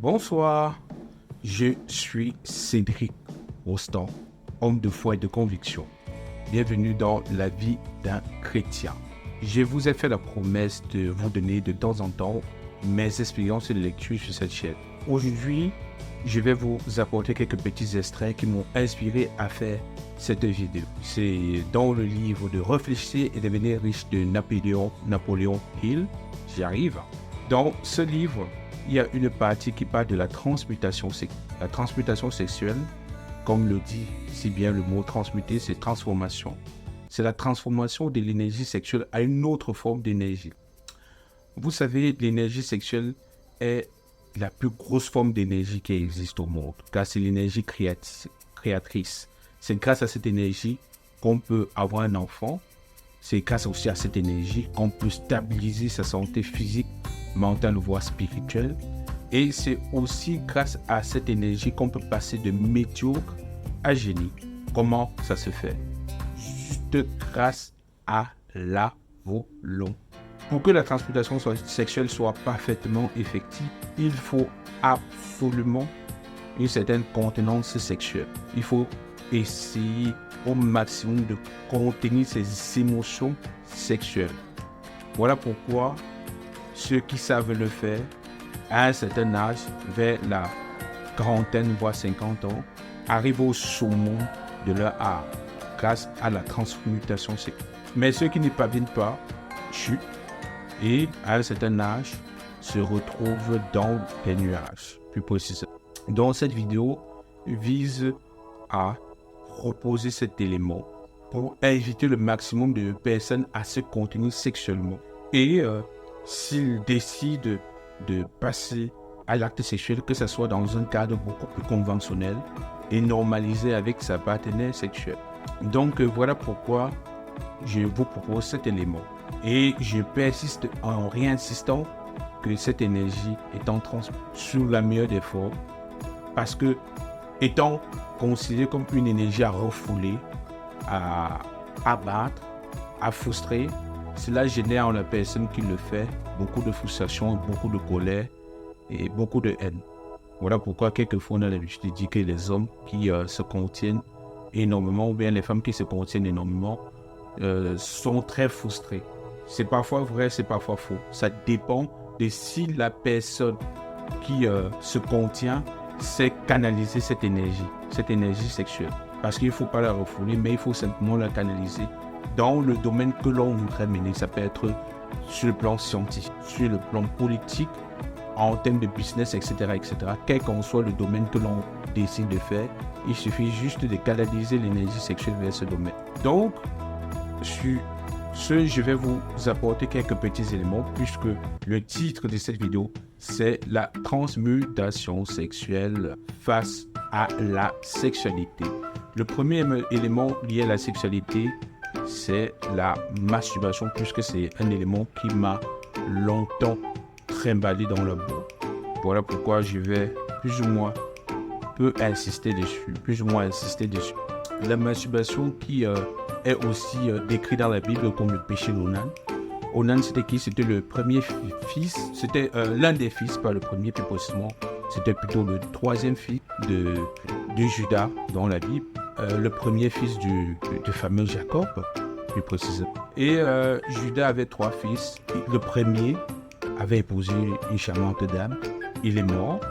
Bonsoir, je suis Cédric Rostand, homme de foi et de conviction. Bienvenue dans la vie d'un chrétien. Je vous ai fait la promesse de vous donner de temps en temps mes expériences de lecture sur cette chaîne. Aujourd'hui, je vais vous apporter quelques petits extraits qui m'ont inspiré à faire cette vidéo. C'est dans le livre de Réfléchir et devenir riche de Napoléon Hill. J'y arrive. Dans ce livre, il y a une partie qui parle de la transmutation sexuelle. La transmutation sexuelle, comme le dit si bien le mot transmuter, c'est transformation. C'est la transformation de l'énergie sexuelle à une autre forme d'énergie. Vous savez, l'énergie sexuelle est la plus grosse forme d'énergie qui existe au monde, car c'est l'énergie créatrice. C'est grâce à cette énergie qu'on peut avoir un enfant. C'est grâce aussi à cette énergie qu'on peut stabiliser sa santé physique, mentale, voire spirituelle. Et c'est aussi grâce à cette énergie qu'on peut passer de médiocre à génie. Comment ça se fait? Juste grâce à la volonté. Pour que la transmutation sexuelle soit parfaitement effective, il faut absolument une certaine contenance sexuelle. Il faut essayer au maximum de contenir ses émotions sexuelles. Voilà pourquoi ceux qui savent le faire, à un certain âge, vers la quarantaine, voire 50 ans, arrivent au summum de leur art, grâce à la transmutation sexuelle. Mais ceux qui n'y parviennent pas, chutent, et à un certain âge, se retrouvent dans les nuages, plus précisément. Donc cette vidéo vise à proposer cet élément pour inviter le maximum de personnes à se contenir sexuellement. Et s'ils décident de passer à l'acte sexuel, que ce soit dans un cadre beaucoup plus conventionnel et normalisé avec sa partenaire sexuelle. Donc voilà pourquoi je vous propose cet élément. Et je persiste en réinsistant que cette énergie est en transmission sous la meilleure des formes, parce que étant considérée comme une énergie à refouler, à abattre, à frustrer, cela génère en la personne qui le fait beaucoup de frustration, beaucoup de colère et beaucoup de haine. Voilà pourquoi quelquefois on a l'habitude de dire que les hommes qui se contiennent énormément, ou bien les femmes qui se contiennent énormément, sont très frustrés. C'est parfois vrai, c'est parfois faux. Ça dépend de si la personne qui se contient sait canaliser cette énergie sexuelle. Parce qu'il ne faut pas la refouler, mais il faut simplement la canaliser dans le domaine que l'on voudrait mener. Ça peut être sur le plan scientifique, sur le plan politique, en termes de business, etc., etc. Quel qu'en soit le domaine que l'on décide de faire, il suffit juste de canaliser l'énergie sexuelle vers ce domaine. Donc, sur ce, je vais vous apporter quelques petits éléments, puisque le titre de cette vidéo, c'est la transmutation sexuelle face à la sexualité. Le premier élément lié à la sexualité, c'est la masturbation, puisque c'est un élément qui m'a longtemps trimballé dans la boue. Voilà pourquoi je vais plus ou moins insister dessus. La masturbation qui est aussi décrite dans la Bible comme le péché d'Onan. Onan, c'était qui? C'était le premier fils, c'était l'un des fils, pas le premier plus précisément. C'était plutôt le troisième fils de Judas dans la Bible. Le premier fils du fameux Jacob, plus précisément. Et Judas avait 3 fils. Le premier avait épousé une charmante dame. Il est mort.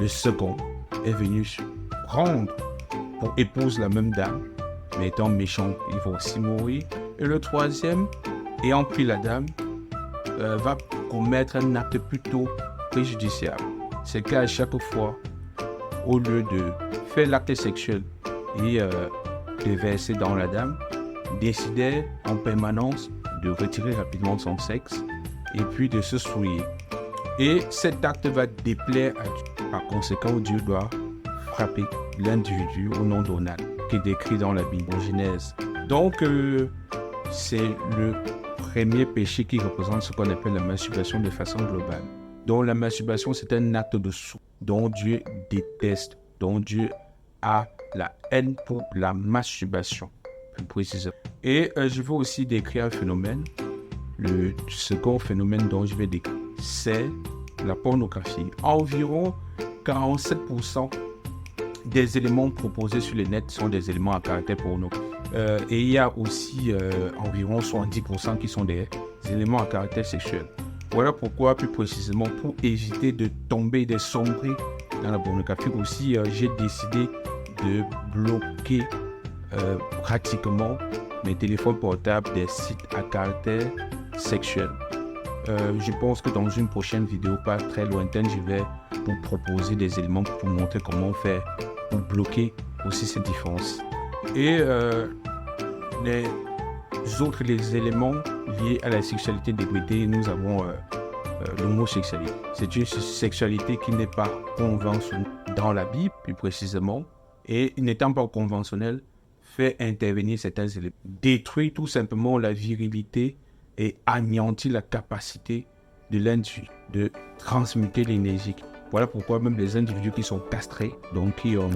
Le second est venu prendre pour épouse la même dame, mais étant méchant, il va aussi mourir. Et le troisième, ayant pris la dame, va commettre un acte plutôt préjudiciable. C'est qu'à chaque fois, au lieu de faire l'acte sexuel et de verser dans la dame, décidait en permanence de retirer rapidement son sexe et puis de se souiller. Et cet acte va déplaire à Dieu. Par conséquent, Dieu doit frapper l'individu au nom d'Onan, qui est décrit dans la Bible, en Genèse. Donc, c'est le premier péché qui représente ce qu'on appelle la masturbation de façon globale. Donc, la masturbation, c'est un acte de souillure dont Dieu déteste, dont Dieu a la haine pour la masturbation, plus précisément. Et je vais aussi décrire un phénomène. Le second phénomène dont je vais décrire, c'est la pornographie. Environ 47% des éléments proposés sur le net sont des éléments à caractère porno. Et il y a aussi environ 70% qui sont des éléments à caractère sexuel. Voilà pourquoi, plus précisément, pour éviter de tomber, de sombrer dans la pornographie aussi, j'ai décidé de bloquer pratiquement mes téléphones portables des sites à caractère sexuel. Je pense que dans une prochaine vidéo pas très lointaine, je vais vous proposer des éléments pour vous montrer comment faire pour bloquer aussi cette différence. Et les éléments liés à la sexualité débridée, nous avons l'homosexualité. C'est une sexualité qui n'est pas conventionnelle dans la Bible, plus précisément, et n'étant pas conventionnelle, fait intervenir certains éléments, détruit tout simplement la virilité et anéantit la capacité de l'individu de transmuter l'énergie. Voilà pourquoi même les individus qui sont castrés, donc qui ont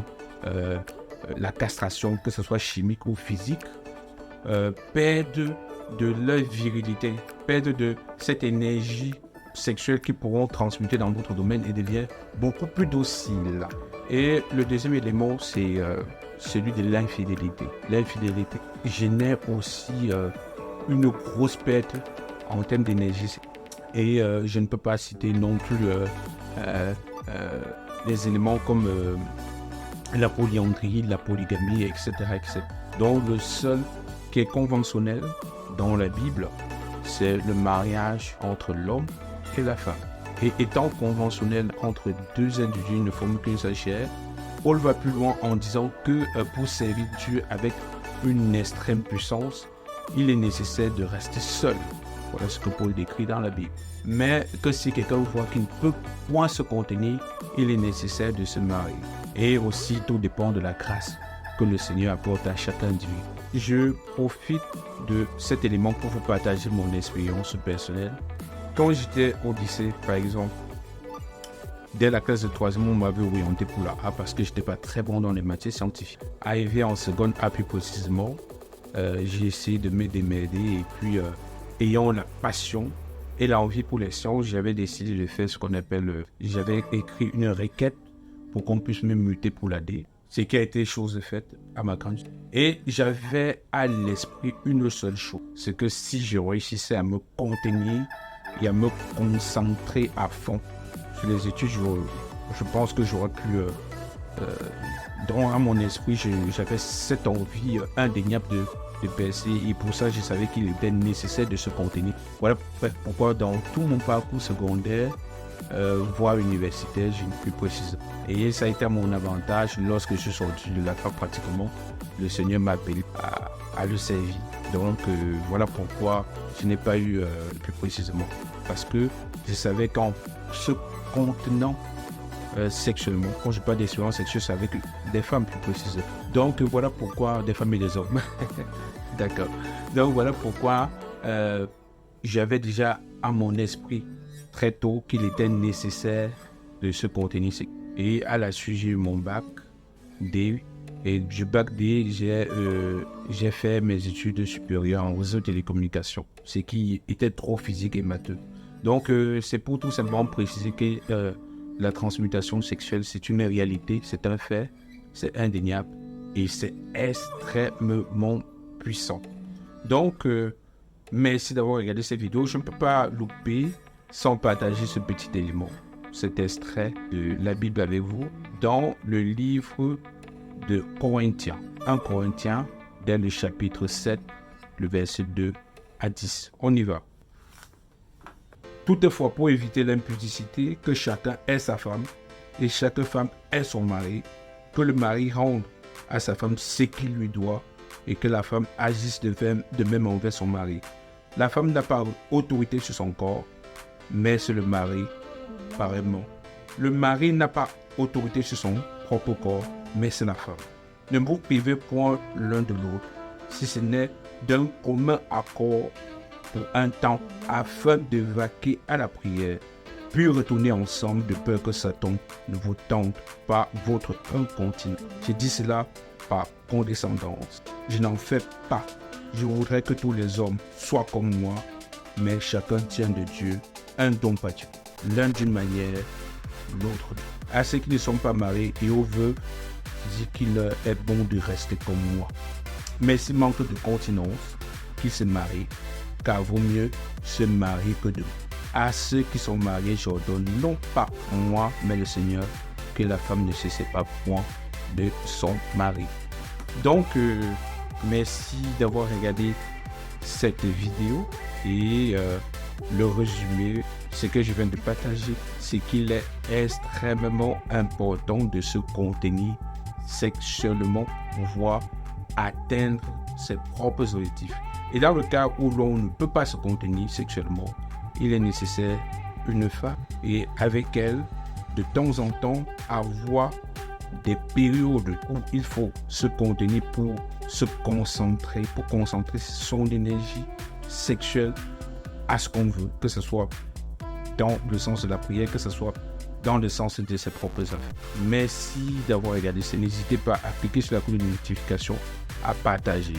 la castration, que ce soit chimique ou physique, perdent de leur virilité, perdent de cette énergie sexuelle qu'ils pourront transmuter dans d'autres domaines et deviennent beaucoup plus dociles. Et le deuxième élément, c'est celui de l'infidélité. L'infidélité génère aussi une grosse perte en termes d'énergie. Et je ne peux pas citer non plus des éléments comme la polyandrie, la polygamie, etc., etc. Donc le seul qui est conventionnel dans la Bible, c'est le mariage entre l'homme et la femme. Et étant conventionnel entre deux individus ne forment qu'une seule chair, Paul va plus loin en disant que pour servir Dieu avec une extrême puissance, il est nécessaire de rester seul. Voilà ce que Paul décrit dans la Bible. Mais que si quelqu'un voit qu'il ne peut point se contenir, il est nécessaire de se marier. Et aussi, tout dépend de la grâce que le Seigneur apporte à chaque individu. Je profite de cet élément pour vous partager mon expérience personnelle. Quand j'étais au lycée, par exemple, dès la classe de 3e, on m'avait orienté pour la A parce que je n'étais pas très bon dans les matières scientifiques. Arrivé en seconde A plus précisément, j'ai essayé de me démerder et puis ayant la passion et l'envie pour les sciences, j'avais décidé de faire ce qu'on appelle, j'avais écrit une requête pour qu'on puisse me muter pour la D, ce qui a été chose faite à ma grande. Et j'avais à l'esprit une seule chose, c'est que si je réussissais à me contenir et à me concentrer à fond sur les études, je pense que j'aurais pu, dans mon esprit, j'avais cette envie indéniable de percer et pour ça je savais qu'il était nécessaire de se contenir. Voilà pourquoi dans tout mon parcours secondaire, voire universitaire, je ne plus précise. Et ça a été à mon avantage lorsque je suis sorti de la fac pratiquement, le Seigneur m'a appelé à le servir. Donc voilà pourquoi je n'ai pas eu plus précisément. Parce que je savais qu'en se contenant sexuellement, quand je parle d'expérience sexuelle, c'est avec des femmes plus précisément. Donc voilà pourquoi, des femmes et des hommes. D'accord. Donc voilà pourquoi j'avais déjà à mon esprit très tôt qu'il était nécessaire de se contenir. Et à la suite, j'ai eu mon bac D. Et du bac D, j'ai fait mes études supérieures en réseau de télécommunications, ce qui était trop physique et matheux. Donc c'est pour tout simplement préciser que la transmutation sexuelle, c'est une réalité, c'est un fait, c'est indéniable et c'est extrêmement puissant. Donc, merci d'avoir regardé cette vidéo. Je ne peux pas louper sans partager ce petit élément, cet extrait de la Bible avec vous dans le livre de Corinthiens. 1 Corinthiens, dans le chapitre 7, le verset 2 à 10. On y va. Toutefois, pour éviter l'impudicité, que chacun ait sa femme et chaque femme ait son mari, que le mari rende à sa femme ce qu'il lui doit et que la femme agisse de même envers son mari. La femme n'a pas autorité sur son corps, mais c'est le mari, pareillement. Le mari n'a pas autorité sur son propre corps, mais c'est la femme. Ne vous privez point l'un de l'autre, si ce n'est d'un commun accord pour un temps, afin de vaquer à la prière, puis retourner ensemble de peur que Satan ne vous tente par votre incontinence. Je dis cela par condescendance. Je n'en fais pas. Je voudrais que tous les hommes soient comme moi, mais chacun tient de Dieu un don pas Dieu. l'un d'une manière, l'autre. À ceux qui ne sont pas mariés et aux veuves, je dis qu'il est bon de rester comme moi. Mais s'il manque de continence, qu'ils se marient, car vaut mieux se marier que de. À ceux qui sont mariés, j'ordonne non pas moi, mais le Seigneur, que la femme ne se sépare point de son mari. Donc, merci d'avoir regardé cette vidéo et le résumé, ce que je viens de partager, c'est qu'il est extrêmement important de se contenir sexuellement pour pouvoir atteindre ses propres objectifs. Et dans le cas où l'on ne peut pas se contenir sexuellement, il est nécessaire une femme et avec elle, de temps en temps, avoir des périodes où il faut se contenir pour se concentrer, pour concentrer son énergie sexuelle à ce qu'on veut, que ce soit dans le sens de la prière, que ce soit dans le sens de ses propres affaires. Merci d'avoir regardé ça. N'hésitez pas à cliquer sur la cloche de notification, à partager.